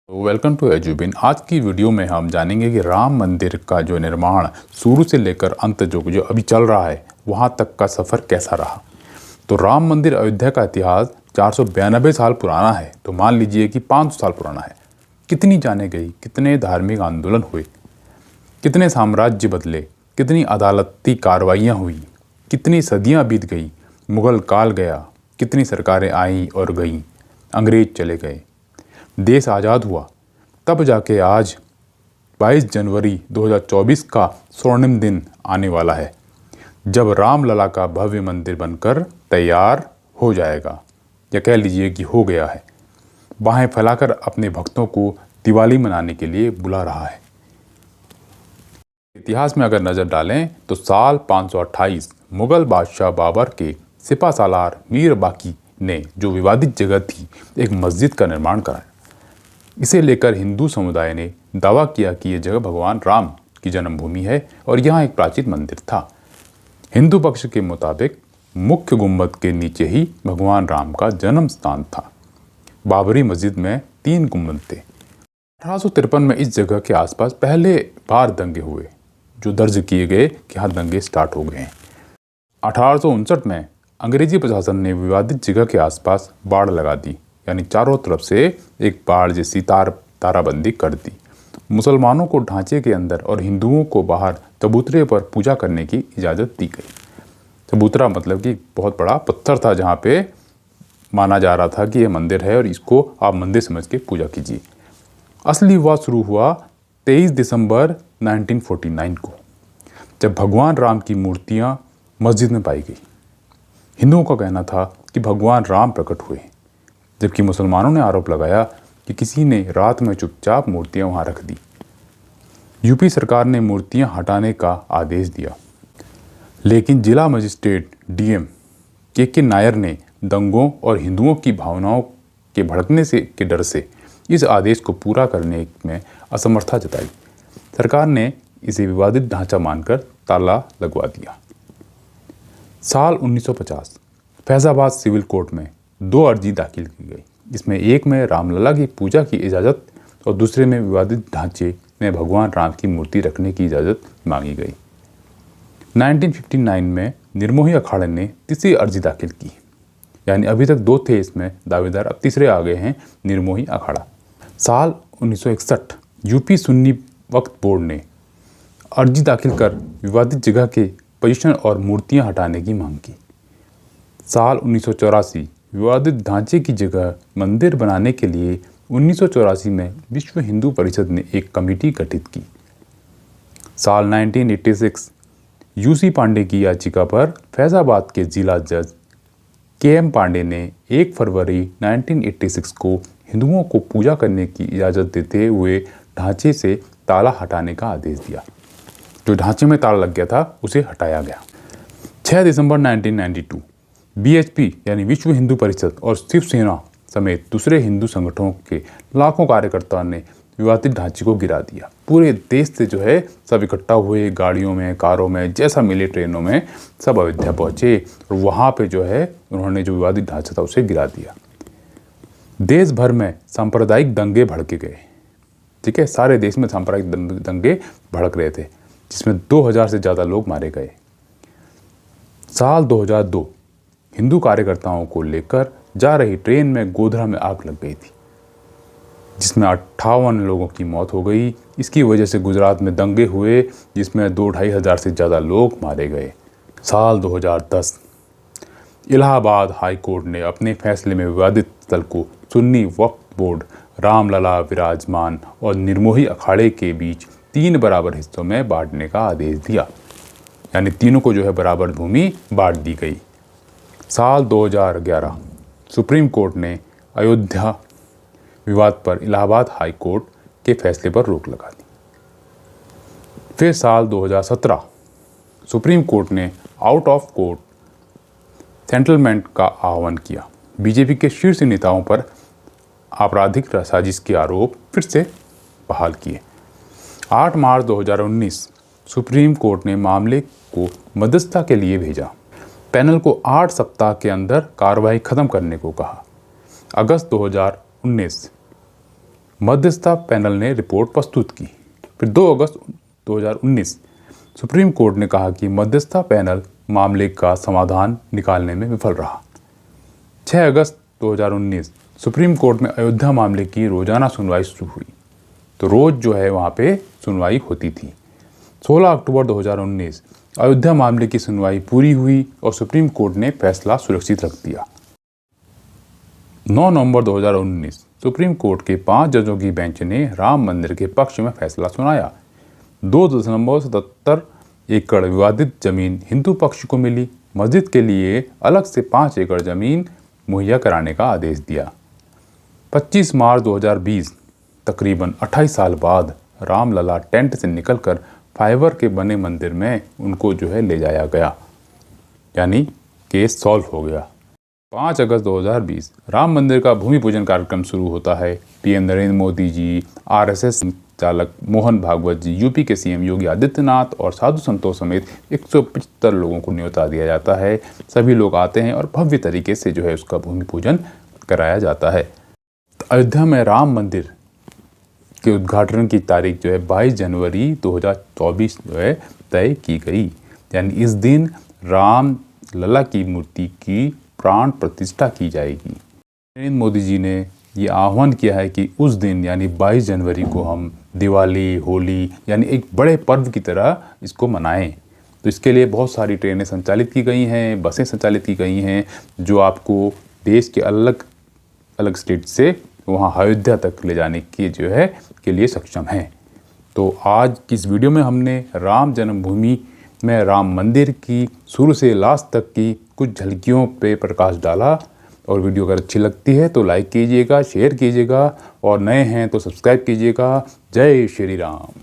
Welcome to एजुबिन। आज की video में हम जानेंगे कि राम मंदिर का जो निर्माण शुरू से लेकर अंत जो अभी चल रहा है वहाँ तक का सफ़र कैसा रहा। तो राम मंदिर अयोध्या का इतिहास 492 साल पुराना है, तो मान लीजिए कि 500 साल पुराना है। कितनी जाने गई, कितने धार्मिक आंदोलन हुए, कितने साम्राज्य बदले, कितनी अदालती कार्रवाइयाँ हुई, कितनी सदियाँ बीत गई, मुग़ल काल गया, कितनी सरकारें आईं और गईं, अंग्रेज चले गए, देश आज़ाद हुआ, तब जाके आज 22 जनवरी 2024 का स्वर्णिम दिन आने वाला है, जब रामलला का भव्य मंदिर बनकर तैयार हो जाएगा, या कह लीजिए कि हो गया है। बाहें फैलाकर अपने भक्तों को दिवाली मनाने के लिए बुला रहा है। इतिहास में अगर नज़र डालें तो साल 528 मुग़ल बादशाह बाबर के सिपा सालार मीर बाकी ने जो विवादित जगह थी, एक मस्जिद का निर्माण कराया। इसे लेकर हिंदू समुदाय ने दावा किया कि यह जगह भगवान राम की जन्मभूमि है और यहाँ एक प्राचीन मंदिर था। हिंदू पक्ष के मुताबिक मुख्य गुंबद के नीचे ही भगवान राम का जन्म स्थान था। बाबरी मस्जिद में 3 गुंबद थे। 1853 में इस जगह के आसपास पहले बार दंगे हुए, जो दर्ज किए गए कि हाँ दंगे स्टार्ट हो गए हैं। 1859 में अंग्रेजी प्रशासन ने विवादित जगह के आसपास बाड़ लगा दी, यानी चारों तरफ से एक बाड़ जैसी ताराबंदी कर दी। मुसलमानों को ढांचे के अंदर और हिंदुओं को बाहर चबूतरे पर पूजा करने की इजाज़त दी गई। चबूतरा मतलब कि बहुत बड़ा पत्थर था, जहाँ पे माना जा रहा था कि यह मंदिर है और इसको आप मंदिर समझ के पूजा कीजिए। असली विवाद शुरू हुआ 23 दिसंबर 1949 को, जब भगवान राम की मूर्तियाँ मस्जिद में पाई गई। हिंदुओं का कहना था कि भगवान राम प्रकट हुए, जबकि मुसलमानों ने आरोप लगाया कि किसी ने रात में चुपचाप मूर्तियां वहां रख दी। यूपी सरकार ने मूर्तियां हटाने का आदेश दिया, लेकिन जिला मजिस्ट्रेट डीएम के नायर ने दंगों और हिंदुओं की भावनाओं के भड़कने के डर से इस आदेश को पूरा करने में असमर्थता जताई। सरकार ने इसे विवादित ढांचा मानकर ताला लगवा दिया। साल 1950 फैजाबाद सिविल कोर्ट में 2 अर्जी दाखिल की गई। इसमें एक में रामलला की पूजा की इजाज़त और दूसरे में विवादित ढांचे में भगवान राम की मूर्ति रखने की इजाज़त मांगी गई। 1959 में निर्मोही अखाड़े ने तीसरी अर्जी दाखिल की, यानी अभी तक 2 थे इसमें दावेदार, अब तीसरे आ गए हैं निर्मोही अखाड़ा। साल 1961 यूपी सुन्नी वक्फ बोर्ड ने अर्जी दाखिल कर विवादित जगह के पोजीशन और मूर्तियाँ हटाने की मांग की। साल 1984 विवादित ढांचे की जगह मंदिर बनाने के लिए 1984 में विश्व हिंदू परिषद ने एक कमेटी गठित की। साल 1986 यूसी पांडे की याचिका पर फैजाबाद के जिला जज केएम पांडे ने 1 फरवरी 1986 को हिंदुओं को पूजा करने की इजाज़त देते हुए ढांचे से ताला हटाने का आदेश दिया। जो ढांचे में ताला लग गया था उसे हटाया गया। 6 दिसंबर 1992 बीएचपी यानी विश्व हिंदू परिषद और शिवसेना समेत दूसरे हिंदू संगठनों के लाखों कार्यकर्ताओं ने विवादित ढांचे को गिरा दिया। पूरे देश से जो है सब इकट्ठा हुए, गाड़ियों में, कारों में, जैसा मिले ट्रेनों में, सब अयोध्या पहुंचे और वहाँ पे जो है उन्होंने जो विवादित ढांचा था उसे गिरा दिया। देश भर में सांप्रदायिक दंगे भड़के गए। ठीक है, सारे देश में सांप्रदायिक दंगे भड़क रहे थे, जिसमें 2000 से ज़्यादा लोग मारे गए। साल 2002 हिंदू कार्यकर्ताओं को लेकर जा रही ट्रेन में गोधरा में आग लग गई थी, जिसमें 58 लोगों की मौत हो गई। इसकी वजह से गुजरात में दंगे हुए, जिसमें 2-2.5 हज़ार से ज़्यादा लोग मारे गए। साल 2010 इलाहाबाद हाई कोर्ट ने अपने फैसले में विवादित स्थल को सुन्नी वक्फ बोर्ड, रामलला विराजमान और निर्मोही अखाड़े के बीच 3 बराबर हिस्सों में बांटने का आदेश दिया, यानी तीनों को जो है बराबर भूमि बांट दी गई। साल 2011 सुप्रीम कोर्ट ने अयोध्या विवाद पर इलाहाबाद हाई कोर्ट के फैसले पर रोक लगा दी। फिर साल 2017 सुप्रीम कोर्ट ने आउट ऑफ कोर्ट सेटलमेंट का आह्वान किया। बीजेपी के शीर्ष नेताओं पर आपराधिक साजिश के आरोप फिर से बहाल किए। 8 मार्च 2019 सुप्रीम कोर्ट ने मामले को मध्यस्थता के लिए भेजा। पैनल को 8 सप्ताह के अंदर कार्रवाई खत्म करने को कहा। अगस्त 2019 मध्यस्थता पैनल ने रिपोर्ट प्रस्तुत की। फिर 2 अगस्त 2019 सुप्रीम कोर्ट ने कहा कि मध्यस्थता पैनल मामले का समाधान निकालने में विफल रहा। 6 अगस्त 2019 सुप्रीम कोर्ट में अयोध्या मामले की रोजाना सुनवाई शुरू हुई। तो रोज जो है वहाँ पे सुनवाई होती थी। 16 अक्टूबर 2019 अयोध्या मामले की सुनवाई पूरी हुई और सुप्रीम कोर्ट ने फैसला सुरक्षित रख दिया। 9 नवंबर 2019 सुप्रीम कोर्ट के 5 जजों की बेंच ने राम मंदिर के पक्ष में फैसला सुनाया। 2.77 एकड़ विवादित जमीन हिंदू पक्ष को मिली। मस्जिद के लिए अलग से 5 एकड़ जमीन मुहैया कराने का आदेश दिया। 25 मार्च 2020 तकरीबन 28 साल बाद रामलला टेंट से निकलकर फाइबर के बने मंदिर में उनको जो है ले जाया गया, यानी केस सॉल्व हो गया। 5 अगस्त 2020 राम मंदिर का भूमि पूजन कार्यक्रम शुरू होता है। पीएम नरेंद्र मोदी जी, आरएसएस चालक मोहन भागवत जी, यूपी के सीएम योगी आदित्यनाथ और साधु संतों समेत 175 लोगों को न्योता दिया जाता है। सभी लोग आते हैं और भव्य तरीके से जो है उसका भूमि पूजन कराया जाता है। तो अयोध्या में राम मंदिर के उद्घाटन की तारीख जो है 22 जनवरी 2024 जो है तय की गई, यानी इस दिन राम लला की मूर्ति की प्राण प्रतिष्ठा की जाएगी। नरेंद्र मोदी जी ने ये आह्वान किया है कि उस दिन यानी 22 जनवरी को हम दिवाली, होली यानी एक बड़े पर्व की तरह इसको मनाएं। तो इसके लिए बहुत सारी ट्रेनें संचालित की गई हैं, बसें संचालित की गई हैं, जो आपको देश के अलग अलग स्टेट से वहाँ अयोध्या तक ले जाने की जो है के लिए सक्षम हैं। तो आज की इस वीडियो में हमने राम जन्मभूमि में राम मंदिर की शुरू से लास्ट तक की कुछ झलकियों पे प्रकाश डाला। और वीडियो अगर अच्छी लगती है तो लाइक कीजिएगा, शेयर कीजिएगा और नए हैं तो सब्सक्राइब कीजिएगा। जय श्री राम।